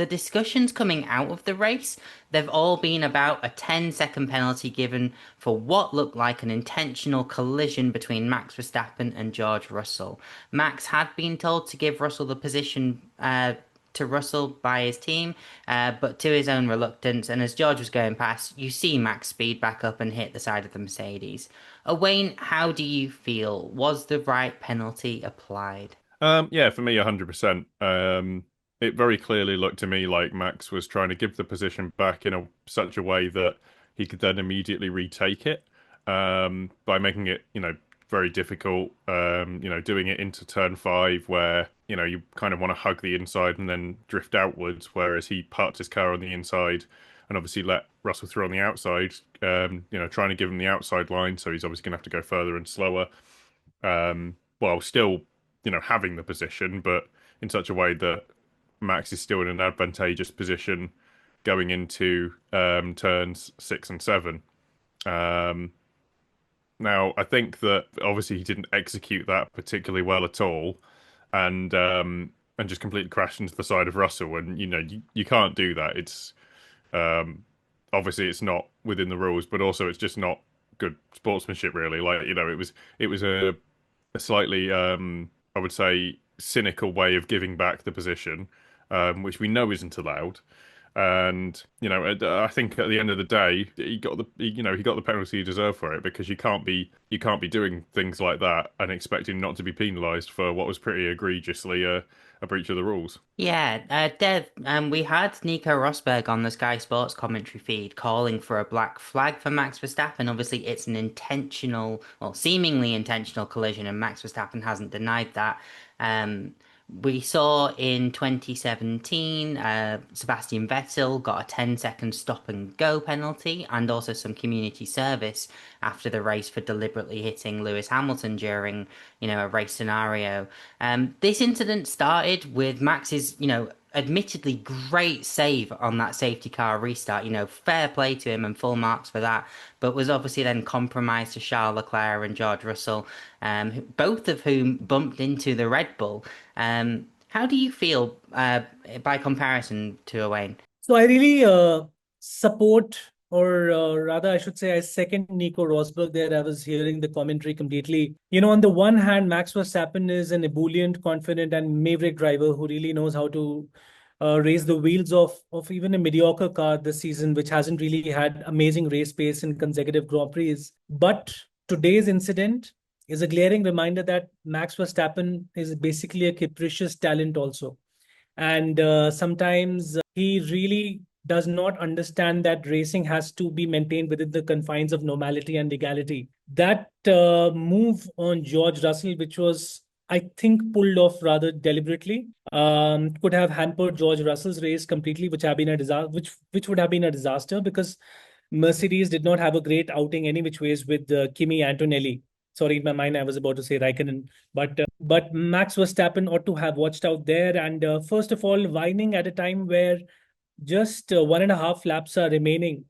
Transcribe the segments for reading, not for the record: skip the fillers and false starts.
the discussions coming out of the race, they've all been about a 10-second penalty given for what looked like an intentional collision between Max Verstappen and George Russell. Max had been told to give Russell the position to Russell by his team, but to his own reluctance. And as George was going past, you see Max speed back up and hit the side of the Mercedes. Owain, how do you feel? Was the right penalty applied? Yeah, for me, 100%. It very clearly looked to me like Max was trying to give the position back in such a way that he could then immediately retake it, by making it, very difficult. Doing it into turn five where, you kind of want to hug the inside and then drift outwards, whereas he parked his car on the inside and obviously let Russell through on the outside, trying to give him the outside line. So he's obviously going to have to go further and slower, while still having the position, but in such a way that Max is still in an advantageous position going into turns six and seven. Um, Now, I think that obviously he didn't execute that particularly well at all, and just completely crashed into the side of Russell. And you can't do that. It's um, obviously it's not within the rules, but also it's just not good sportsmanship, really. Like it was a slightly I would say cynical way of giving back the position, which we know isn't allowed. And I think at the end of the day, he got the penalty he deserved for it, because you can't be doing things like that and expecting not to be penalised for what was pretty egregiously a breach of the rules. Yeah, Dev, we had Nico Rosberg on the Sky Sports commentary feed calling for a black flag for Max Verstappen. Obviously, it's an intentional, well, seemingly intentional collision, and Max Verstappen hasn't denied that. Um, we saw in 2017, Sebastian Vettel got a 10-second stop and go penalty and also some community service after the race for deliberately hitting Lewis Hamilton during, a race scenario. This incident started with Max's, admittedly great save on that safety car restart. Fair play to him and full marks for that, but was obviously then compromised to Charles Leclerc and George Russell, both of whom bumped into the Red Bull. How do you feel by comparison to Owain? So I really support, or rather, I should say, I second Nico Rosberg there. I was hearing the commentary completely. On the one hand, Max Verstappen is an ebullient, confident, and maverick driver who really knows how to raise the wheels of even a mediocre car this season, which hasn't really had amazing race pace in consecutive Grand Prix. But today's incident is a glaring reminder that Max Verstappen is basically a capricious talent also. And sometimes he really does not understand that racing has to be maintained within the confines of normality and legality. That move on George Russell, which was, I think, pulled off rather deliberately, could have hampered George Russell's race completely, which have been a disaster, which would have been a disaster, because Mercedes did not have a great outing any which ways with Kimi Antonelli. Sorry, in my mind, I was about to say Raikkonen, but Max Verstappen ought to have watched out there. And first of all, whining at a time where just 1.5 laps are remaining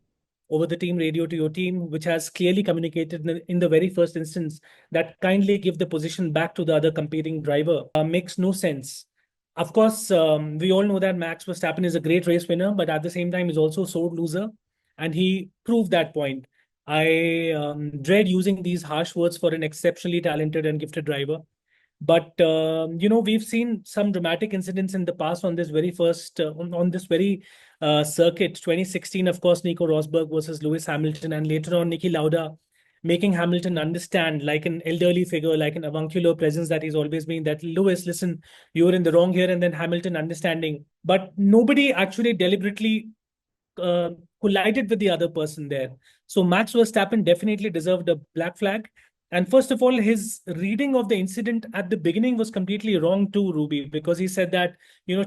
over the team radio to your team, which has clearly communicated in the very first instance that kindly give the position back to the other competing driver, makes no sense. Of course, we all know that Max Verstappen is a great race winner, but at the same time, he's also a sore loser, and he proved that point. I dread using these harsh words for an exceptionally talented and gifted driver. But we've seen some dramatic incidents in the past on this very first on this very circuit. 2016, of course, Nico Rosberg versus Lewis Hamilton, and later on Niki Lauda making Hamilton understand, like an elderly figure, like an avuncular presence that he's always been, that Lewis, listen, you're in the wrong here, and then Hamilton understanding. But nobody actually deliberately uh, collided with the other person there. So Max Verstappen definitely deserved a black flag. And first of all, his reading of the incident at the beginning was completely wrong too, Ruby, because he said that,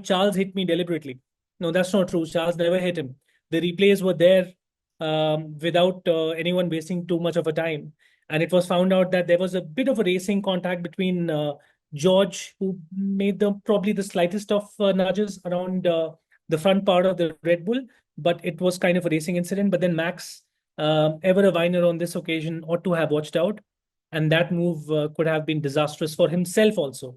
Charles hit me deliberately. No, that's not true. Charles never hit him. The replays were there without anyone wasting too much of a time. And it was found out that there was a bit of a racing contact between George, who made probably the slightest of nudges around the front part of the Red Bull, but it was kind of a racing incident. But then Max, ever a whiner on this occasion, ought to have watched out, and that move could have been disastrous for himself also.